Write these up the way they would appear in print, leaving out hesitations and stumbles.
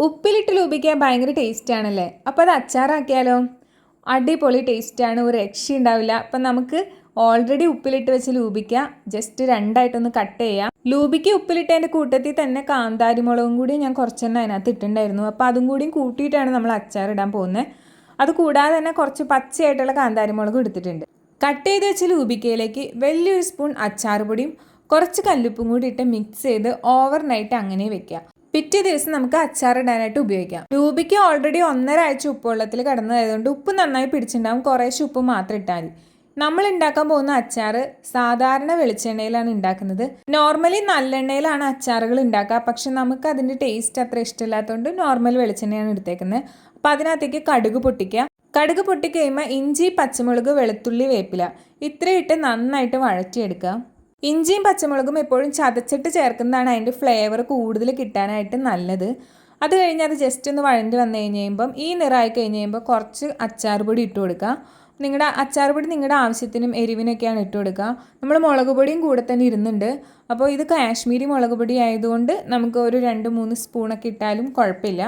ഉപ്പിലിട്ട് ലൂപിക്കാൻ ഭയങ്കര ടേസ്റ്റ് ആണല്ലേ. അപ്പോൾ അത് അച്ചാറാക്കിയാലോ? അടിപൊളി ടേസ്റ്റാണ്, ഒരു രക്ഷയുണ്ടാവില്ല. അപ്പം നമുക്ക് ഓൾറെഡി ഉപ്പിലിട്ട് വെച്ച് ലൂപിക്കുക. ജസ്റ്റ് രണ്ടായിട്ടൊന്ന് കട്ട് ചെയ്യാം. ലൂപിക്ക് ഉപ്പിലിട്ടതിൻ്റെ കൂട്ടത്തിൽ തന്നെ കാന്താരി മുളകും കൂടി ഞാൻ കുറച്ചെണ്ണം അതിനകത്ത് ഇട്ടിട്ടുണ്ടായിരുന്നു. അപ്പോൾ അതും കൂടിയും കൂട്ടിയിട്ടാണ് നമ്മൾ അച്ചാറിടാൻ പോകുന്നത്. അത് കൂടാതെ തന്നെ കുറച്ച് പച്ചയായിട്ടുള്ള കാന്താരി മുളകും എടുത്തിട്ടുണ്ട്. കട്ട് ചെയ്ത് വെച്ച് ലൂപിക്കയിലേക്ക് വലിയൊരു സ്പൂൺ അച്ചാർ പൊടിയും കുറച്ച് കല്ലുപ്പും കൂടി ഇട്ട് മിക്സ് ചെയ്ത് ഓവർനൈറ്റ് അങ്ങനെ വെക്കുക. പിറ്റേ ദിവസം നമുക്ക് അച്ചാറിടാനായിട്ട് ഉപയോഗിക്കാം. ലൂബിക്ക് ഓൾറെഡി 1.5 ആഴ്ച ഉപ്പുവെള്ളത്തിൽ കിടന്നതായതുകൊണ്ട് ഉപ്പ് നന്നായി പിടിച്ചിട്ടുണ്ടാകും. കുറേശ്ശെ ഉപ്പ് മാത്രം ഇട്ടാൽ മതി. നമ്മൾ ഉണ്ടാക്കാൻ പോകുന്ന അച്ചാർ സാധാരണ വെളിച്ചെണ്ണയിലാണ് ഉണ്ടാക്കുന്നത്. നോർമലി നല്ലെണ്ണയിലാണ് അച്ചാറുകൾ ഉണ്ടാക്കുക. പക്ഷെ നമുക്ക് അതിൻ്റെ ടേസ്റ്റ് അത്ര ഇഷ്ടമില്ലാത്തതുകൊണ്ട് നോർമൽ വെളിച്ചെണ്ണയാണ് എടുത്തേക്കുന്നത്. അപ്പോൾ അതിനകത്തേക്ക് കടുക് പൊട്ടിക്കുക. കടുക് പൊട്ടിക്കഴിയുമ്പോൾ ഇഞ്ചി, പച്ചമുളക്, വെളുത്തുള്ളി, വേപ്പില ഇത്രയും ഇട്ട് നന്നായിട്ട് വഴറ്റിയെടുക്കുക. ഇഞ്ചിയും പച്ചമുളകും എപ്പോഴും ചതച്ചിട്ട് ചേർക്കുന്നതാണ് അതിൻ്റെ ഫ്ലേവർ കൂടുതൽ കിട്ടാനായിട്ട് നല്ലത്. അത് കഴിഞ്ഞ് അത് ജസ്റ്റ് ഒന്ന് വഴണ്ടി വന്നു കഴിയുമ്പം ഈ നിറമായി കഴിഞ്ഞ് കഴിയുമ്പോൾ കുറച്ച് അച്ചാർ പൊടി ഇട്ട് കൊടുക്കുക. നിങ്ങളുടെ അച്ചാർ പൊടി നിങ്ങളുടെ ആവശ്യത്തിനും എരിവിനൊക്കെയാണ് ഇട്ട് കൊടുക്കുക. നമ്മൾ മുളക് പൊടിയും കൂടെ തന്നെ ഇരുന്നുണ്ട്. അപ്പോൾ ഇത് കാശ്മീരി മുളക് പൊടി ആയതുകൊണ്ട് നമുക്ക് ഒരു 2-3 സ്പൂണൊക്കെ ഇട്ടാലും കുഴപ്പമില്ല.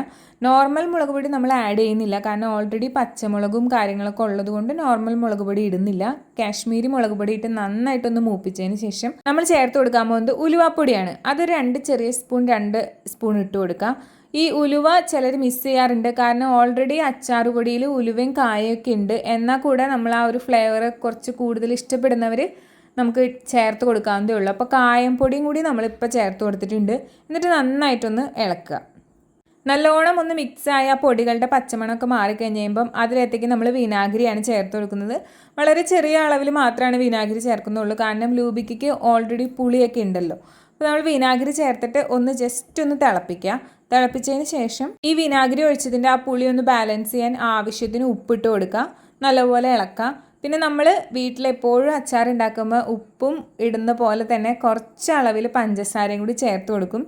നോർമൽ മുളക് പൊടി നമ്മൾ ആഡ് ചെയ്യുന്നില്ല, കാരണം ഓൾറെഡി പച്ചമുളകും കാര്യങ്ങളൊക്കെ ഉള്ളത് കൊണ്ട് നോർമൽ മുളക് പൊടി ഇടുന്നില്ല. കാശ്മീരി മുളക് പൊടി ഇട്ട് നന്നായിട്ടൊന്ന് മൂപ്പിച്ചതിന് ശേഷം നമ്മൾ ചേർത്ത് കൊടുക്കാൻ പോകുന്നത് ഉലുവാപ്പൊടിയാണ്. അത് 2 ചെറിയ സ്പൂൺ 2 സ്പൂൺ ഇട്ട് കൊടുക്കുക. ഈ ഉലുവ ചിലർ മിസ് ചെയ്യാറുണ്ട്, കാരണം ഓൾറെഡി അച്ചാർ പൊടിയിൽ ഉലുവയും കായൊക്കെ ഉണ്ട്. എന്നാൽ കൂടെ നമ്മൾ ആ ഒരു ഫ്ലേവർ കുറച്ച് കൂടുതൽ ഇഷ്ടപ്പെടുന്നവർ നമുക്ക് ചേർത്ത് കൊടുക്കാവുന്നതേ ഉള്ളൂ. അപ്പോൾ കായം പൊടിയും കൂടി നമ്മളിപ്പോൾ ചേർത്ത് കൊടുത്തിട്ടുണ്ട്. എന്നിട്ട് നന്നായിട്ടൊന്ന് ഇളക്കുക. നല്ലോണം ഒന്ന് മിക്സായ പൊടികളുടെ പച്ചമണമൊക്കെ മാറിക്കഴിഞ്ഞ് കഴിയുമ്പം അതിനകത്തേക്ക് നമ്മൾ വിനാഗിരിയാണ് ചേർത്ത് കൊടുക്കുന്നത്. വളരെ ചെറിയ അളവിൽ മാത്രമാണ് വിനാഗിരി ചേർക്കുന്നുള്ളൂ, കാരണം ലൂബിക്കയ്ക്ക് ഓൾറെഡി പുളിയൊക്കെ ഉണ്ടല്ലോ. അപ്പോൾ നമ്മൾ വിനാഗിരി ചേർത്തിട്ട് ഒന്ന് ജസ്റ്റ് ഒന്ന് തിളപ്പിക്കുക. തിളപ്പിച്ചതിന് ശേഷം ഈ വിനാഗിരി ഒഴിച്ചതിൻ്റെ ആ പുളി ഒന്ന് ബാലൻസ് ചെയ്യാൻ ആവശ്യത്തിന് ഉപ്പിട്ട് കൊടുക്കുക. നല്ലപോലെ ഇളക്കുക. പിന്നെ നമ്മൾ വീട്ടിലെപ്പോഴും അച്ചാർ ഉണ്ടാക്കുമ്പോൾ ഉപ്പും ഇടുന്ന പോലെ തന്നെ കുറച്ച് അളവിൽ പഞ്ചസാരയും കൂടി ചേർത്ത് കൊടുക്കും.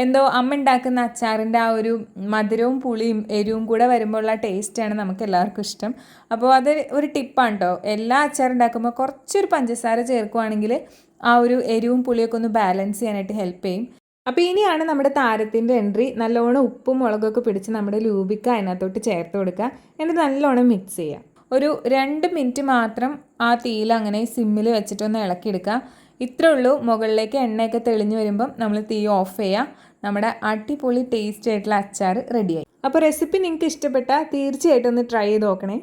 എന്തോ അമ്മ ഉണ്ടാക്കുന്ന അച്ചാറിൻ്റെ ആ ഒരു മധുരവും പുളിയും എരിവും കൂടെ വരുമ്പോഴുള്ള ടേസ്റ്റാണ് നമുക്ക് എല്ലാവർക്കും ഇഷ്ടം. അപ്പോൾ അത് ഒരു ടിപ്പാണ് കേട്ടോ. എല്ലാ അച്ചാർ ഉണ്ടാക്കുമ്പോൾ കുറച്ചൊരു പഞ്ചസാര ചേർക്കുവാണെങ്കിൽ ആ ഒരു എരിവും പുളിയൊക്കെ ഒന്ന് ബാലൻസ് ചെയ്യാനായിട്ട് ഹെൽപ്പ് ചെയ്യും. അപ്പോൾ ഇനിയാണ് നമ്മുടെ താരത്തിൻ്റെ എൻട്രി. നല്ലോണം ഉപ്പും മുളകൊക്കെ പിടിച്ച് നമ്മുടെ ലൂബിക്ക അതിനകത്തോട്ട് ചേർത്ത് കൊടുക്കുക. എന്നിട്ട് നല്ലോണം മിക്സ് ചെയ്യുക. ഒരു 2 മിനിറ്റ് മാത്രം ആ തീയിൽ അങ്ങനെ സിമ്മിൽ വെച്ചിട്ടൊന്ന് ഇളക്കിയെടുക്കുക. ഇത്രേ ഉള്ളൂ. മുകളിലേക്ക് എണ്ണയൊക്കെ തെളിഞ്ഞ് വരുമ്പം നമ്മൾ തീ ഓഫ് ചെയ്യുക. നമ്മുടെ അടിപൊളി ടേസ്റ്റ് ആയിട്ടുള്ള അച്ചാർ റെഡിയായി. അപ്പോൾ റെസിപ്പി നിങ്ങൾക്ക് ഇഷ്ടപ്പെട്ടാൽ തീർച്ചയായിട്ടും ഒന്ന് ട്രൈ ചെയ്ത് നോക്കണേ.